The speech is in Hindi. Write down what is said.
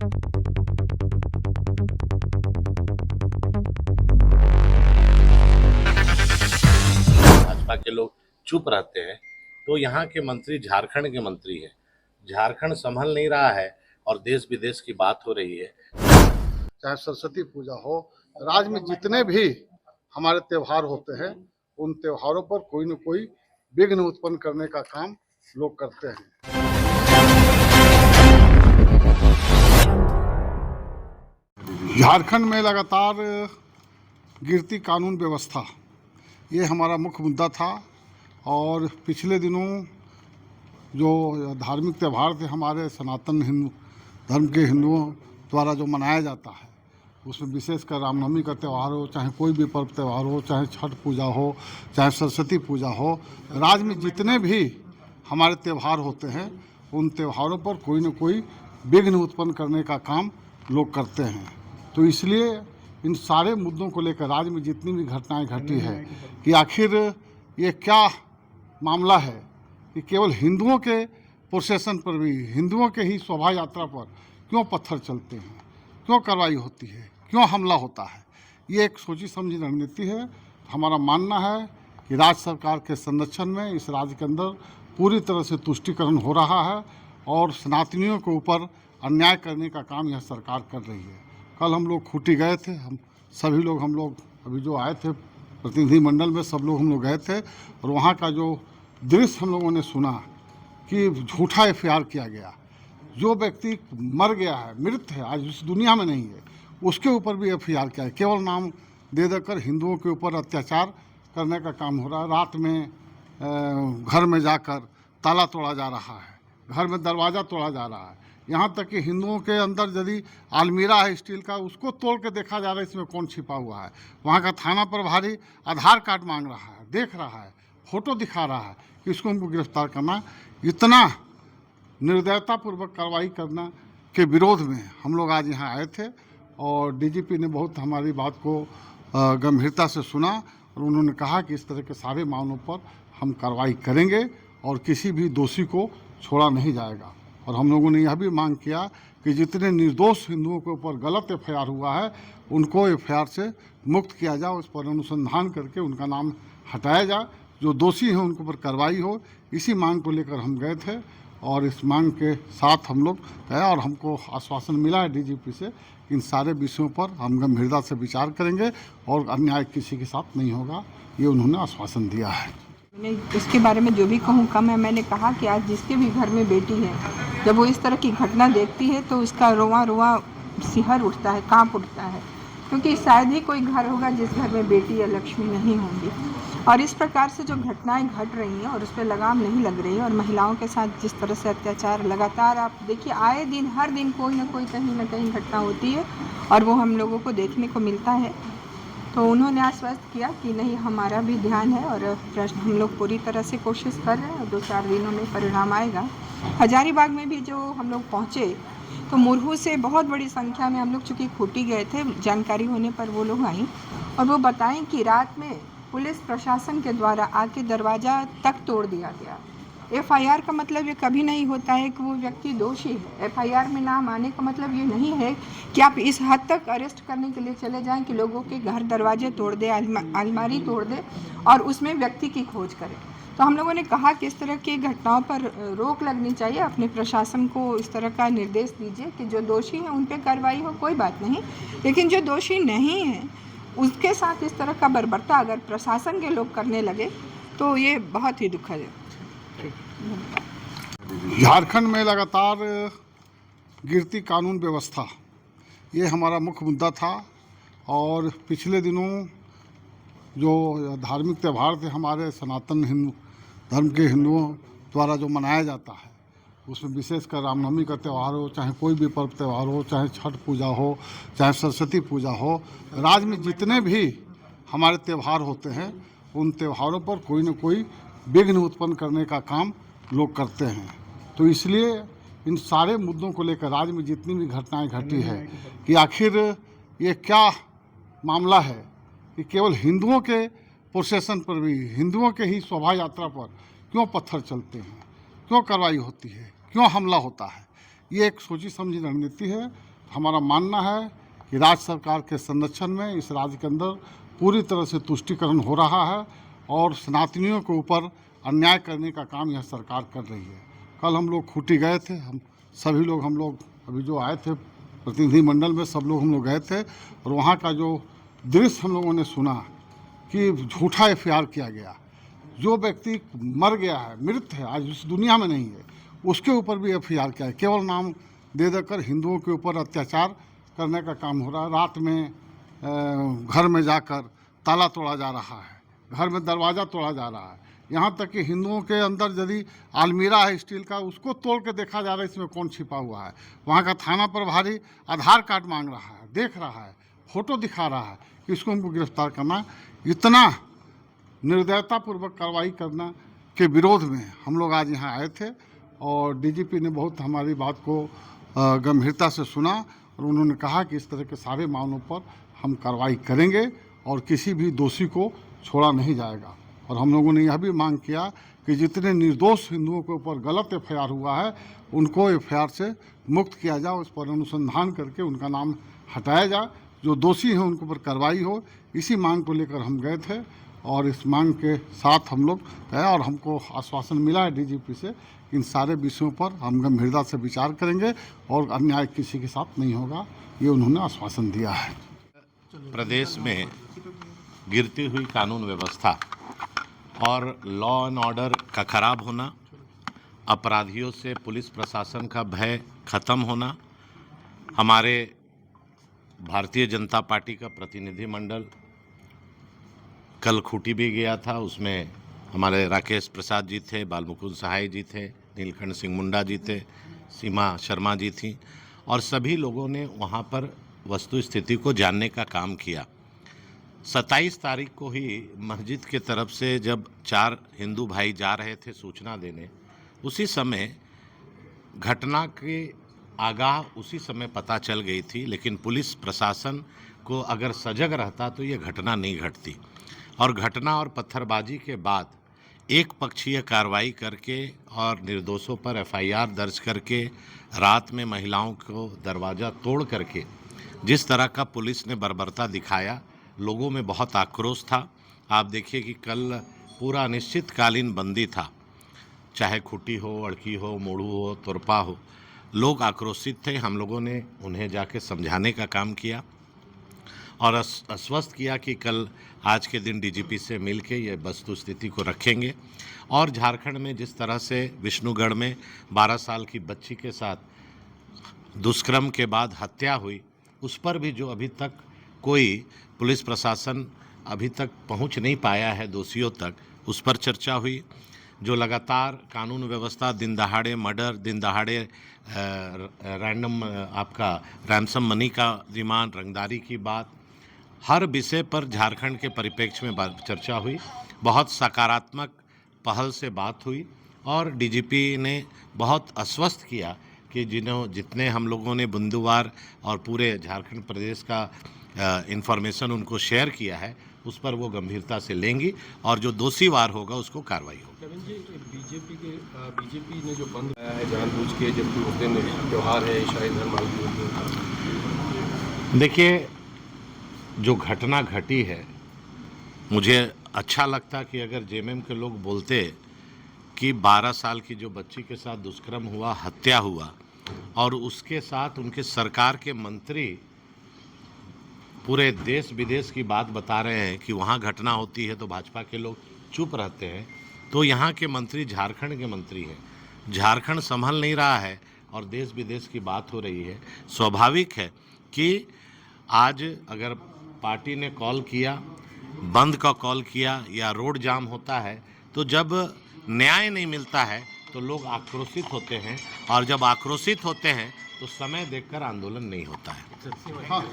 भाजपा के लोग चुप रहते हैं तो यहाँ के मंत्री झारखंड के मंत्री हैं। झारखंड संभल नहीं रहा है और देश विदेश की बात हो रही है। चाहे सरस्वती पूजा हो, राज्य में जितने भी हमारे त्योहार होते हैं उन त्योहारों पर कोई न कोई विघ्न उत्पन्न करने का काम लोग करते हैं। झारखंड में लगातार गिरती कानून व्यवस्था, ये हमारा मुख्य मुद्दा था। और पिछले दिनों जो धार्मिक त्यौहार थे हमारे सनातन हिंदू धर्म के हिंदुओं द्वारा जो मनाया जाता है, उसमें विशेषकर रामनवमी का त्यौहार हो, चाहे कोई भी पर्व त्यौहार हो, चाहे छठ पूजा हो, चाहे सरस्वती पूजा हो, राज्य में जितने भी हमारे त्यौहार होते हैं उन त्योहारों पर कोई न कोई विघ्न उत्पन्न करने का काम लोग करते हैं। तो इसलिए इन सारे मुद्दों को लेकर राज्य में जितनी भी घटनाएं घटी है कि आखिर ये क्या मामला है कि केवल हिंदुओं के प्रोसेशन पर भी, हिंदुओं के ही शोभा यात्रा पर क्यों पत्थर चलते हैं, क्यों कार्रवाई होती है, क्यों हमला होता है। ये एक सोची समझी रणनीति है। हमारा मानना है कि राज्य सरकार के संरक्षण में इस राज्य के अंदर पूरी तरह से तुष्टीकरण हो रहा है और सनातनियों के ऊपर अन्याय करने का काम यह सरकार कर रही है। कल हम लोग खूंटी गए थे, हम सभी लोग अभी जो आए थे प्रतिनिधि मंडल में सब लोग हम लोग गए थे और वहाँ का जो दृश्य हम लोगों ने सुना कि झूठा एफआईआर किया गया। जो व्यक्ति मर गया है, मृत है, आज उस दुनिया में नहीं है, उसके ऊपर भी एफआईआर किया है। केवल नाम दे देकर हिंदुओं के ऊपर अत्याचार करने का काम हो रहा है। रात में घर में जाकर ताला तोड़ा जा रहा है, घर में दरवाज़ा तोड़ा जा रहा है। यहाँ तक कि हिंदुओं के अंदर यदि अलमीरा है स्टील का, उसको तोड़ के देखा जा रहा है इसमें कौन छिपा हुआ है। वहाँ का थाना प्रभारी आधार कार्ड मांग रहा है, देख रहा है, फोटो दिखा रहा है कि इसको हमको गिरफ्तार करना। इतना निर्दयतापूर्वक कार्रवाई करना के विरोध में हम लोग आज यहाँ आए थे और डीजीपी ने बहुत हमारी बात को गंभीरता से सुना और उन्होंने कहा कि इस तरह के सारे मामलों पर हम कार्रवाई करेंगे और किसी भी दोषी को छोड़ा नहीं जाएगा। और हम लोगों ने यह भी मांग किया कि जितने निर्दोष हिंदुओं के ऊपर गलत एफआईआर हुआ है उनको एफआईआर से मुक्त किया जाए, उस पर अनुसंधान करके उनका नाम हटाया जाए, जो दोषी हैं उनके ऊपर कार्रवाई हो। इसी मांग को लेकर हम गए थे और इस मांग के साथ हम लोग गए और हमको आश्वासन मिला है डीजीपी से इन सारे विषयों पर हम गंभीरता से विचार करेंगे और अन्याय किसी के साथ नहीं होगा, ये उन्होंने आश्वासन दिया है। मैंने इसके बारे में जो भी कहूँ कम है। मैंने कहा कि आज जिसके भी घर में बेटी है, जब वो इस तरह की घटना देखती है तो उसका रोआ रोआ सिहर उठता है, कांप उठता है, क्योंकि शायद ही कोई घर होगा जिस घर में बेटी या लक्ष्मी नहीं होंगी। और इस प्रकार से जो घटनाएं घट रही हैं और उस पर लगाम नहीं लग रही है और महिलाओं के साथ जिस तरह से अत्याचार लगातार आप देखिए, आए दिन हर दिन कोई ना कोई कहीं ना कहीं घटना होती है और वो हम लोगों को देखने को मिलता है। तो उन्होंने आश्वस्त किया कि नहीं, हमारा भी ध्यान है और हम लोग पूरी तरह से कोशिश कर रहे हैं और 2-4 दिनों में परिणाम आएगा। हजारीबाग में भी जो हम लोग पहुँचे तो मुरहू से बहुत बड़ी संख्या में हम लोग चूँकि खूंटी गए थे, जानकारी होने पर वो लोग आई और वो बताएं कि रात में पुलिस प्रशासन के द्वारा आके दरवाज़ा तक तोड़ दिया गया। एफआईआर का मतलब ये कभी नहीं होता है कि वो व्यक्ति दोषी है। एफआईआर में नाम आने का मतलब ये नहीं है कि आप इस हद तक अरेस्ट करने के लिए चले जाएं कि लोगों के घर दरवाजे तोड़ दे, अलमारी तोड़ दे और उसमें व्यक्ति की खोज करें। तो हम लोगों ने कहा कि इस तरह की घटनाओं पर रोक लगनी चाहिए। अपने प्रशासन को इस तरह का निर्देश दीजिए कि जो दोषी हैं उन पर कार्रवाई हो, कोई बात नहीं, लेकिन जो दोषी नहीं हैं उसके साथ इस तरह का बर्बरता अगर प्रशासन के लोग करने लगे तो ये बहुत ही दुखद है। झारखंड में लगातार गिरती कानून व्यवस्था, ये हमारा मुख्य मुद्दा था। और पिछले दिनों जो धार्मिक त्यौहार थे हमारे सनातन हिंदू धर्म के हिंदुओं द्वारा जो मनाया जाता है, उसमें विशेषकर रामनवमी का त्यौहार हो, चाहे कोई भी पर्व त्यौहार हो, चाहे छठ पूजा हो, चाहे सरस्वती पूजा हो, राज्य में जितने भी हमारे त्यौहार होते हैं उन त्योहारों पर कोई न कोई विघ्न उत्पन्न करने का काम लोग करते हैं। तो इसलिए इन सारे मुद्दों को लेकर राज्य में जितनी भी घटनाएं घटी है कि आखिर ये क्या मामला है कि केवल हिंदुओं के प्रोसेशन पर भी, हिंदुओं के ही शोभा यात्रा पर क्यों पत्थर चलते हैं, क्यों कार्रवाई होती है, क्यों हमला होता है। ये एक सोची समझी रणनीति है। हमारा मानना है कि राज्य सरकार के संरक्षण में इस राज्य के अंदर पूरी तरह से तुष्टीकरण हो रहा है और सनातनियों के ऊपर अन्याय करने का काम यह सरकार कर रही है। कल हम लोग खूंटी गए थे, हम सभी लोग अभी जो आए थे प्रतिनिधिमंडल में सब लोग हम लोग गए थे और वहाँ का जो दृश्य हम लोगों ने सुना कि झूठा एफआईआर किया गया। जो व्यक्ति मर गया है, मृत है, आज उस दुनिया में नहीं है, उसके ऊपर भी एफआईआर किया है। केवल नाम दे देकर हिंदुओं के ऊपर अत्याचार करने का काम हो रहा है। रात में घर में जाकर ताला तोड़ा जा रहा है, घर में दरवाज़ा तोड़ा जा रहा है। यहाँ तक कि हिंदुओं के अंदर यदि अलमीरा है स्टील का, उसको तोड़ के देखा जा रहा है इसमें कौन छिपा हुआ है। वहाँ का थाना प्रभारी आधार कार्ड मांग रहा है, देख रहा है, फोटो दिखा रहा है कि इसको हमको गिरफ्तार करना। इतना निर्दयतापूर्वक कार्रवाई करना के विरोध में हम लोग आज यहाँ आए थे और डीजीपी ने बहुत हमारी बात को गंभीरता से सुना और उन्होंने कहा कि इस तरह के सारे मामलों पर हम कार्रवाई करेंगे और किसी भी दोषी को छोड़ा नहीं जाएगा। और हम लोगों ने यह भी मांग किया कि जितने निर्दोष हिंदुओं के ऊपर गलत एफआईआर हुआ है उनको एफआईआर से मुक्त किया जाए, उस पर अनुसंधान करके उनका नाम हटाया जाए, जो दोषी हैं उनके ऊपर कार्रवाई हो। इसी मांग को लेकर हम गए थे और इस मांग के साथ हम लोग गए और हमको आश्वासन मिला है डीजीपी से कि इन सारे विषयों पर हम गंभीरता से विचार करेंगे और अन्याय किसी के साथ नहीं होगा, ये उन्होंने आश्वासन दिया है। प्रदेश में गिरती हुई कानून व्यवस्था और लॉ एंड ऑर्डर का खराब होना, अपराधियों से पुलिस प्रशासन का भय खत्म होना, हमारे भारतीय जनता पार्टी का प्रतिनिधिमंडल कल खूंटी भी गया था। उसमें हमारे राकेश प्रसाद जी थे, बालमुकुंद सहाय जी थे, नीलकंठ सिंह मुंडा जी थे, सीमा शर्मा जी थी और सभी लोगों ने वहाँ पर वस्तु स्थिति को जानने का काम किया। 27 तारीख को ही मस्जिद के तरफ से जब 4 हिंदू भाई जा रहे थे सूचना देने, उसी समय घटना के आगाह उसी समय पता चल गई थी, लेकिन पुलिस प्रशासन को अगर सजग रहता तो ये घटना नहीं घटती। और घटना और पत्थरबाजी के बाद एक पक्षीय कार्रवाई करके और निर्दोषों पर एफआईआर दर्ज करके रात में महिलाओं को दरवाज़ा तोड़ करके जिस तरह का पुलिस ने बर्बरता दिखाया, लोगों में बहुत आक्रोश था। आप देखिए कि कल पूरा अनिश्चितकालीन बंदी था, चाहे खूंटी हो, अड़की हो, मोड़ू हो, तुरपा हो, लोग आक्रोशित थे। हम लोगों ने उन्हें जाके समझाने का काम किया और आश्वस्त किया कि कल आज के दिन डीजीपी से मिल के ये वस्तु स्थिति को रखेंगे। और झारखंड में जिस तरह से विष्णुगढ़ में 12 साल की बच्ची के साथ दुष्कर्म के बाद हत्या हुई, उस पर भी जो अभी तक कोई पुलिस प्रशासन अभी तक पहुंच नहीं पाया है दोषियों तक, उस पर चर्चा हुई। जो लगातार कानून व्यवस्था, दिन दहाड़े मर्डर, दिन दहाड़े रैंडम आपका रैंसम मनी का डिमांड, रंगदारी की बात, हर विषय पर झारखंड के परिप्रेक्ष्य में चर्चा हुई। बहुत सकारात्मक पहल से बात हुई और डीजीपी ने बहुत आश्वस्त किया कि जितने हम लोगों ने बिंदुवार और पूरे झारखंड प्रदेश का इंफॉर्मेशन उनको शेयर किया है, उस पर वो गंभीरता से लेंगी और जो दोषीवार होगा उसको कार्रवाई होगी। करण जी, बीजेपी ने जो बंद कराया है जानबूझ के, जबकि उस दिन त्यौहार है ईसाई धर्म, देखिए जो घटना घटी है, मुझे अच्छा लगता कि अगर जेएमएम के लोग बोलते कि 12 साल की जो बच्ची के साथ दुष्कर्म हुआ, हत्या हुआ और उसके साथ उनके सरकार के मंत्री पूरे देश विदेश की बात बता रहे हैं कि वहाँ घटना होती है तो भाजपा के लोग चुप रहते हैं, तो यहाँ के मंत्री झारखंड के मंत्री हैं। झारखंड संभल नहीं रहा है और देश विदेश की बात हो रही है। स्वाभाविक है कि आज अगर पार्टी ने कॉल किया, बंद का कॉल किया या रोड जाम होता है, तो जब न्याय नहीं मिलता है तो लोग आक्रोशित होते हैं और जब आक्रोशित होते हैं तो समय देखकर आंदोलन नहीं होता है। हाँ।